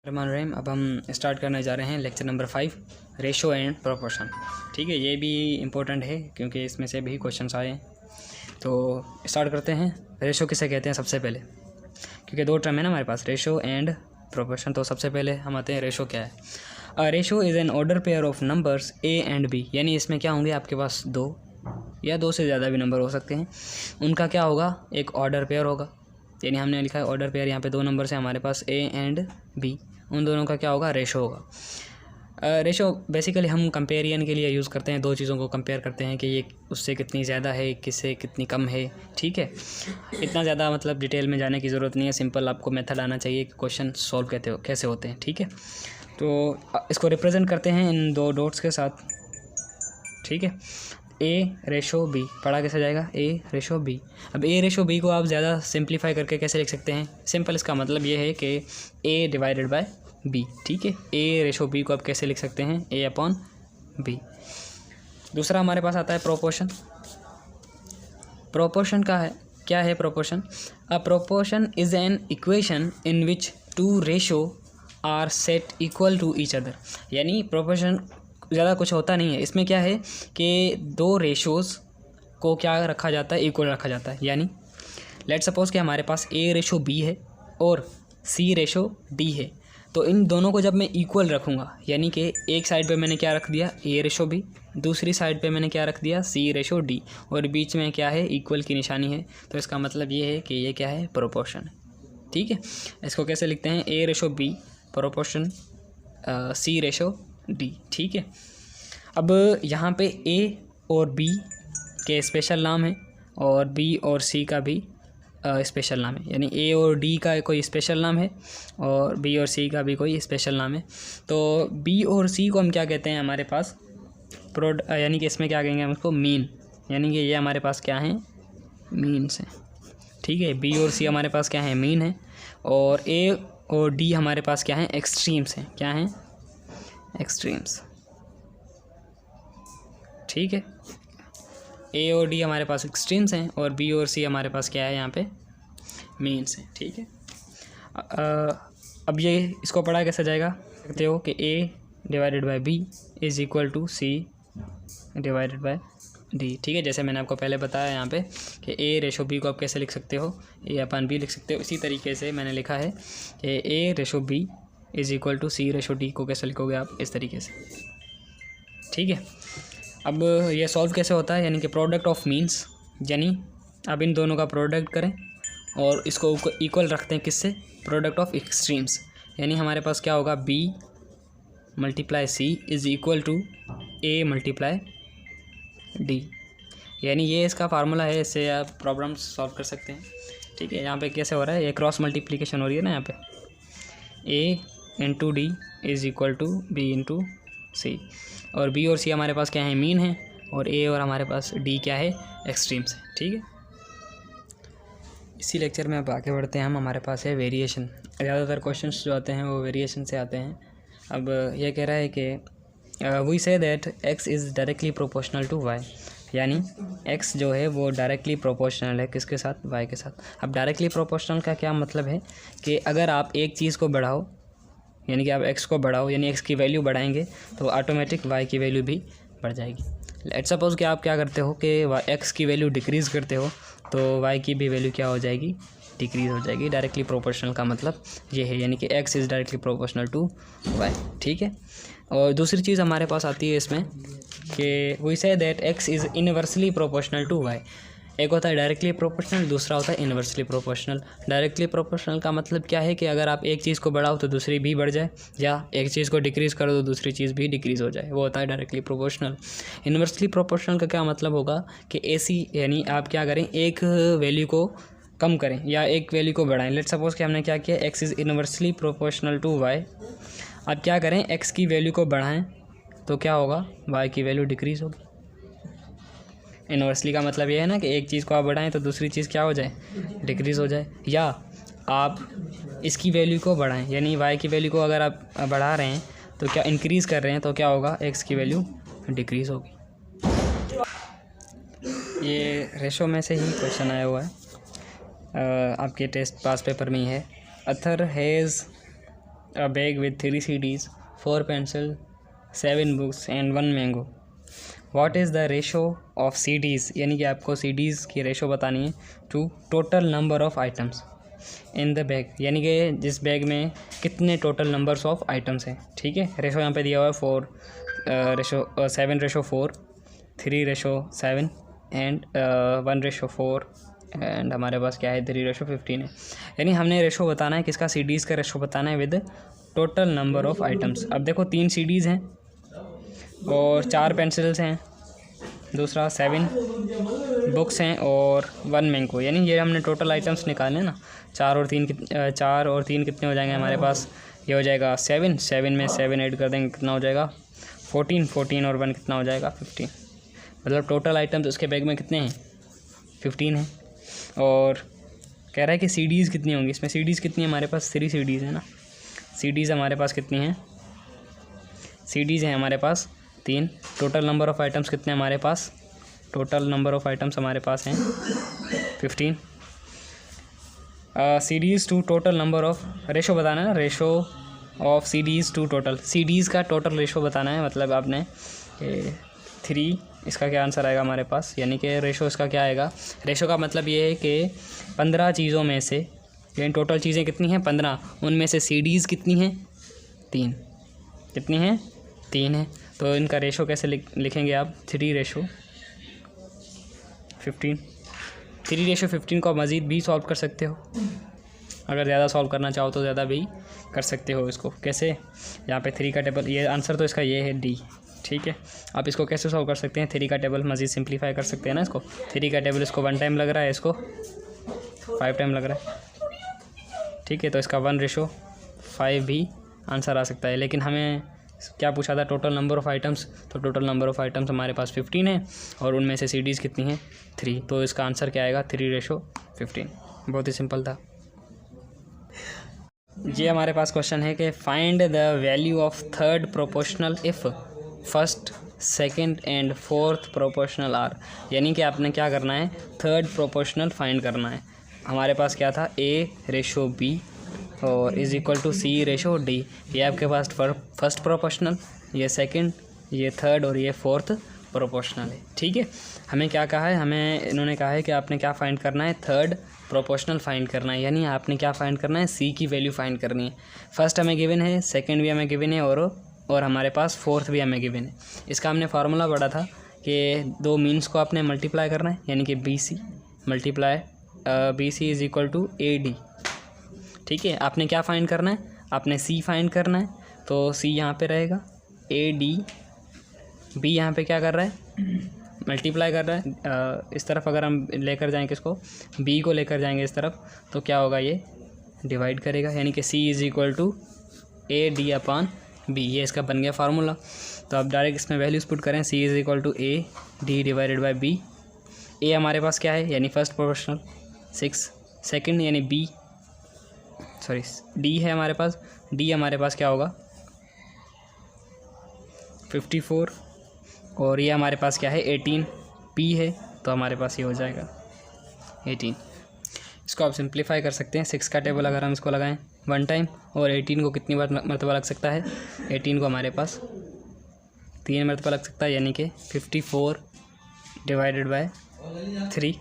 रहीम। अब हम स्टार्ट करने जा रहे हैं lecture number 5, ratio and proportion. ठीक है, ये भी इम्पोर्टेंट है क्योंकि इसमें से भी क्वेश्चंस आए हैं। तो स्टार्ट करते हैं। रेशो किसे कहते हैं सबसे पहले, क्योंकि दो टर्म है ना हमारे पास, रेशो एंड प्रोपोर्शन। तो सबसे पहले हम आते हैं रेशो क्या है। Ratio is an order pair of numbers A and B, यानी इसमें क्या होंगे आपके पास दो या दो से ज़्यादा भी नंबर हो सकते हैं। उनका क्या होगा, एक ऑर्डर पेयर होगा, यानी हमने लिखा है ऑर्डर पेयर। यहाँ पे दो नंबर से हमारे पास ए एंड बी, उन दोनों का क्या होगा, रेशो होगा। रेशो बेसिकली हम कंपेरियन के लिए यूज़ करते हैं, दो चीज़ों को कंपेयर करते हैं कि ये उससे कितनी ज़्यादा है, किससे कितनी कम है। ठीक है, इतना ज़्यादा मतलब डिटेल में जाने की ज़रूरत नहीं है, सिंपल आपको मेथड आना चाहिए कि क्वेश्चन सॉल्व कैसे होते हैं। ठीक है, तो इसको रिप्रेजेंट करते हैं इन दो डॉट्स के साथ। ठीक है, ए रेशो बी पढ़ा कैसे जाएगा, ए रेशो बी। अब ए रेशो बी को आप ज़्यादा सिंप्लीफाई करके कैसे लिख सकते हैं, सिंपल इसका मतलब ये है कि ए डिवाइडेड बाय बी। ठीक है, ए रेशो बी को आप कैसे लिख सकते हैं, ए अपॉन बी। दूसरा हमारे पास आता है प्रोपोर्शन। प्रोपोर्शन का है क्या है proportion. A proportion is an equation in which two ratio are set equal to each other. यानी प्रोपोर्शन ज़्यादा कुछ होता नहीं है, इसमें क्या है कि दो रेशोज़ को क्या रखा जाता है, इक्वल रखा जाता है। यानी लेट सपोज़ कि हमारे पास ए रेशो बी है और सी रेशो डी है, तो इन दोनों को जब मैं इक्वल रखूँगा, यानी कि एक साइड पे मैंने क्या रख दिया, ए रेशो बी, दूसरी साइड पे मैंने क्या रख दिया, सी रेशो डी, और बीच में क्या है, इक्वल की निशानी है। तो इसका मतलब ये है कि ये क्या है, प्रोपोर्शन है। ठीक है, इसको कैसे लिखते हैं, ए रेशो बी प्रोपोर्शन सी रेशो डी। ठीक है, अब यहाँ पे ए और बी के स्पेशल नाम है और बी और सी का भी स्पेशल नाम है, यानी ए और डी का कोई स्पेशल नाम है और बी और सी का भी कोई स्पेशल नाम है। तो बी और सी को हम क्या कहते हैं, हमारे पास यानी कि इसमें क्या कहेंगे हम उसको, मीन, यानी कि ये हमारे पास क्या हैं, मीन्स हैं। ठीक है, बी और सी हमारे पास क्या है, मीन है, और ए और डी हमारे पास क्या हैं, एक्सट्रीम्स हैं। क्या हैं, एक्सट्रीम्स। ठीक है, ए और डी हमारे पास एक्सट्रीम्स हैं और बी और सी हमारे पास क्या है, यहाँ पे मीन्स हैं। ठीक है, अब ये इसको पढ़ा कैसे जाएगा, कहते हो कि A divided by B is equal to C divided by D. ठीक है, जैसे मैंने आपको पहले बताया यहाँ पे कि ए रेशो बी को आप कैसे लिख सकते हो, ए अपन बी लिख सकते हो। इसी तरीके से मैंने लिखा है कि A ratio B is equal to C ratio D को कैसे लिखोगे आप, इस तरीके से। ठीक है, अब ये सॉल्व कैसे होता है, यानी कि प्रोडक्ट ऑफ मीन्स, यानी अब इन दोनों का प्रोडक्ट करें और इसको इक्वल रखते हैं किससे, प्रोडक्ट ऑफ एक्सट्रीम्स। यानी हमारे पास क्या होगा, B multiply C is equal to A multiply D. यानी ये इसका फार्मूला है, इससे आप प्रॉब्लम्स सॉल्व कर सकते हैं। ठीक है, यहाँ पे कैसे हो रहा है, ये क्रॉस मल्टीप्लिकेशन हो रही है ना, यहाँ पे A into D is equal to B into C, और बी और सी हमारे पास क्या है, मीन है, और ए और हमारे पास डी क्या है, एक्सट्रीम्स है। ठीक है, इसी लेक्चर में अब आगे बढ़ते हैं हम। हमारे पास है वेरिएशन। ज़्यादातर क्वेश्चंस जो आते हैं वो वेरिएशन से आते हैं। अब ये कह रहा है कि we say that x is directly proportional to y, यानी एक्स जो है वो डायरेक्टली प्रोपोर्शनल है किसके साथ, वाई के साथ। अब डायरेक्टली प्रोपोर्शनल का क्या मतलब है कि अगर आप एक चीज़ को बढ़ाओ, यानी कि आप एक्स को बढ़ाओ, यानी एक्स की वैल्यू बढ़ाएंगे तो ऑटोमेटिक वाई की वैल्यू भी बढ़ जाएगी। लेट सपोज़ कि आप क्या करते हो कि एक्स की वैल्यू डिक्रीज़ करते हो तो वाई की भी वैल्यू क्या हो जाएगी, डिक्रीज़ हो जाएगी। डायरेक्टली प्रोपोर्शनल का मतलब ये है, यानी कि x is directly proportional to y. ठीक है, और दूसरी चीज़ हमारे पास आती है इसमें कि we say that x is inversely proportional to y. एक होता है डायरेक्टली प्रोपोर्शनल, दूसरा होता है इनवर्सली प्रोपोर्शनल। डायरेक्टली प्रोपोर्शनल का मतलब क्या है कि अगर आप एक चीज़ को बढ़ाओ तो दूसरी भी बढ़ जाए, या एक चीज़ को डिक्रीज़ करो तो दूसरी चीज़ भी डिक्रीज़ हो जाए, वो होता है डायरेक्टली प्रोपोर्शनल। इनवर्सली प्रोपोर्शनल का क्या मतलब होगा कि ऐसी, यानी आप क्या करें, एक वैल्यू को कम करें या एक वैल्यू को बढ़ाएं। लेट सपोज़ कि हमने क्या किया, x is inversely proportional to y. अब क्या करें, एक्स की वैल्यू को बढ़ाएं तो क्या होगा, वाई की वैल्यू डिक्रीज़ होगी। इनवर्सली का मतलब ये है ना कि एक चीज़ को आप बढ़ाएं तो दूसरी चीज़ क्या हो जाए, डिक्रीज़ हो जाए। या आप इसकी वैल्यू को बढ़ाएं, यानी वाई की वैल्यू को अगर आप बढ़ा रहे हैं तो क्या इंक्रीज़ कर रहे हैं तो क्या होगा, एक्स की वैल्यू डिक्रीज़ होगी। ये रेशो में से ही क्वेश्चन आया हुआ है, आपके टेस्ट पास पेपर में ही है। Arthur has a bag with 3 CDs, 4 pencil, 7 books and 1 mango. What is the ratio of CDs, यानी कि आपको CDs की रेशो बतानी है to total number of items in the bag, यानी कि जिस बैग में कितने टोटल नंबर्स ऑफ आइटम्स हैं। ठीक है, रेशो यहाँ पे दिया हुआ है 7:4, 3:7 एंड 1:4 एंड हमारे पास क्या है 3:15 है। यानी हमने रेशो बताना है किसका, CDs का रेशो बताना है with total number of items. अब देखो 3 CDs हैं और 4 पेंसिल्स हैं, दूसरा 7 बुक्स हैं और 1 मैंगो, यानी ये हमने टोटल आइटम्स निकाले ना। 4 और 3 कितने हो जाएंगे हमारे पास, ये हो जाएगा 7 में 7 ऐड कर देंगे, कितना हो जाएगा 14 और 1 कितना हो जाएगा 15। मतलब टोटल आइटम्स उसके बैग में कितने हैं 15 हैं। और कह रहा है कि CDs कितनी होंगी, इसमें CDs कितनी है हमारे पास 3 CDs है ना। CDs हमारे पास कितनी हैं, CDs हैं हमारे पास 3। टोटल नंबर ऑफ़ आइटम्स कितने हमारे पास, टोटल नंबर ऑफ़ आइटम्स हमारे पास हैं 15। CDs to total number of, ratio बताना है ना, ratio of CDs to total, CDs का टोटल रेशो बताना है। मतलब आपने 3, इसका क्या आंसर आएगा हमारे पास, यानी कि रेशो इसका क्या आएगा। रेशो का मतलब ये है कि 15 चीज़ों में से, यानी टोटल चीज़ें कितनी हैं 15, उनमें से CDs कितनी हैं 3, कितनी हैं 3 हैं। तो इनका रेशो कैसे लिखेंगे आप, 3:15। 3:15 को मज़ीद भी सॉल्व कर सकते हो, अगर ज़्यादा सॉल्व करना चाहो तो ज़्यादा भी कर सकते हो। इसको कैसे, यहाँ पे 3 का टेबल, ये आंसर तो इसका ये है D। ठीक है, आप इसको कैसे सॉल्व कर सकते हैं, 3 का टेबल मज़ीद सिंप्लीफाई कर सकते हैं ना इसको। 3 का टेबल इसको 1 टाइम लग रहा है, इसको 5 टाइम लग रहा है। ठीक है, तो इसका 1:5 भी आंसर आ सकता है। लेकिन हमें क्या पूछा था, टोटल नंबर ऑफ़ आइटम्स, तो टोटल नंबर ऑफ़ आइटम्स हमारे पास 15 है और उनमें से CDs कितनी हैं 3, तो इसका आंसर क्या आएगा 3:15। बहुत ही सिंपल था। ये हमारे पास क्वेश्चन है कि find the value of third proportional if first, second and fourth proportional are, यानी कि आपने क्या करना है, थर्ड प्रोपोर्शनल फाइंड करना है। हमारे पास क्या था A:B और = C:D। ये आपके पास फर्स्ट प्रोपोर्शनल, ये सेकंड, ये थर्ड और ये फोर्थ प्रोपोर्शनल है। ठीक है, हमें क्या कहा है, हमें इन्होंने कहा है कि आपने क्या फाइंड करना है, थर्ड प्रोपोर्शनल फाइंड करना है, यानी आपने क्या फाइंड करना है, C की वैल्यू फाइंड करनी है। फर्स्ट हमें गिवन है, सेकंड भी हमें गिवन है और हमारे पास फोर्थ भी हमें गिवन है। इसका हमने फार्मूला पढ़ा था कि 2 मीन्स को आपने मल्टीप्लाई करना है, यानी कि BC मल्टीप्लाई BC = AD। ठीक है, आपने क्या फाइंड करना है, आपने C फाइंड करना है, तो C यहाँ पे रहेगा, AD, B यहाँ पे क्या कर रहा है, मल्टीप्लाई कर रहा है। इस तरफ अगर हम लेकर जाएँ किसको, B को लेकर जाएंगे इस तरफ, तो क्या होगा, ये डिवाइड करेगा, यानी कि C = AD/B। ये इसका बन गया फार्मूला। तो आप डायरेक्ट इसमें वैल्यूज़ पुट करें, C = AD/B। A हमारे पास क्या है, यानी फर्स्ट प्रोपोर्शनल 6, सेकंड यानी D है हमारे पास, D हमारे पास क्या होगा 54 और ये हमारे पास क्या है 18, P है तो हमारे पास ये हो जाएगा 18। इसको आप सिंप्लीफाई कर सकते हैं। 6 का टेबल अगर हम इसको लगाएं 1 टाइम और 18 को कितनी बार मरतबा लग सकता है, 18 को हमारे पास 3 मरतबा लग सकता है, यानी कि 54/3।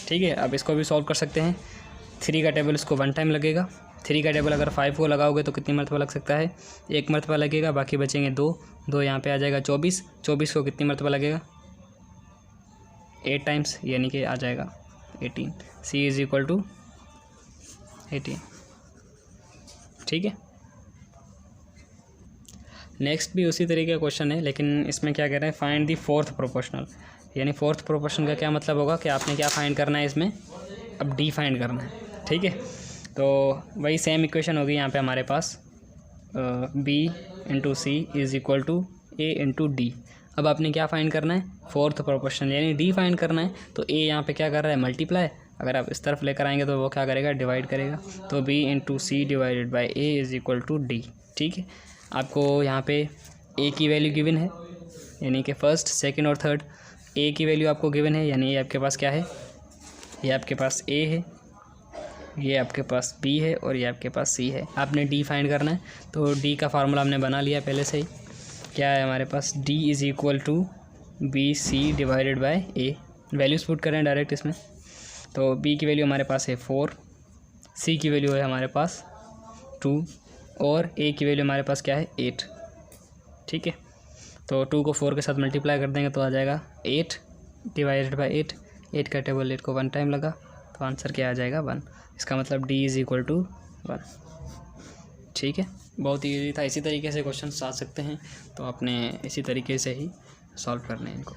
ठीक है, अब इसको भी सॉल्व कर सकते हैं। 3 का टेबल इसको 1 टाइम लगेगा। 3 का टेबल अगर 5 को लगाओगे तो कितनी मरतबा लग सकता है, 1 मरतबा लगेगा, बाकी बचेंगे 2 यहाँ पे आ जाएगा 24 को कितनी मरतबा लगेगा 8 टाइम्स, यानी कि आ जाएगा 18। C = 18। ठीक है, नेक्स्ट भी उसी तरीके का क्वेश्चन है, लेकिन इसमें क्या कह रहे हैं, फाइंड दी फोर्थ प्रोपोर्शनल, यानी फोर्थ प्रोपोर्शन का क्या मतलब होगा कि आपने क्या फाइंड करना है इसमें, अब D फाइंड करना है। ठीक है, तो वही सेम इक्वेशन होगी यहाँ पे हमारे पास, B × C = A × D। अब आपने क्या फाइंड करना है, फोर्थ प्रोपोर्शन यानी D फाइंड करना है। तो A यहाँ पे क्या कर रहा है, मल्टीप्लाई, अगर आप इस तरफ लेकर आएंगे तो वो क्या करेगा, डिवाइड करेगा। तो B × C / A = D। ठीक है, आपको यहाँ पे A की वैल्यू गिवन है, यानी कि फर्स्ट, सेकंड और थर्ड। A की वैल्यू आपको गिवन है, यानी ये आपके पास क्या है, ये आपके पास A है, ये आपके पास B है और ये आपके पास C है। आपने D फाइंड करना है, तो D का फार्मूला हमने बना लिया पहले से ही। क्या है हमारे पास, D is equal to BC divided by A। Values put करें डायरेक्ट इसमें, तो B की वैल्यू हमारे पास है 4, C की वैल्यू है हमारे पास 2 और A की वैल्यू हमारे पास क्या है 8। ठीक है, तो 2 को 4 के साथ मल्टीप्लाई कर देंगे तो आ जाएगा 8 डिवाइडेड बाई 8 का टेबल 8 को 1 टाइम लगा, तो आंसर क्या आ जाएगा 1। इसका मतलब D इज़ इक्वल टू 1। ठीक है, बहुत ईजी था। इसी तरीके से क्वेश्चन आ सकते हैं, तो आपने इसी तरीके से ही सॉल्व करने हैं इनको।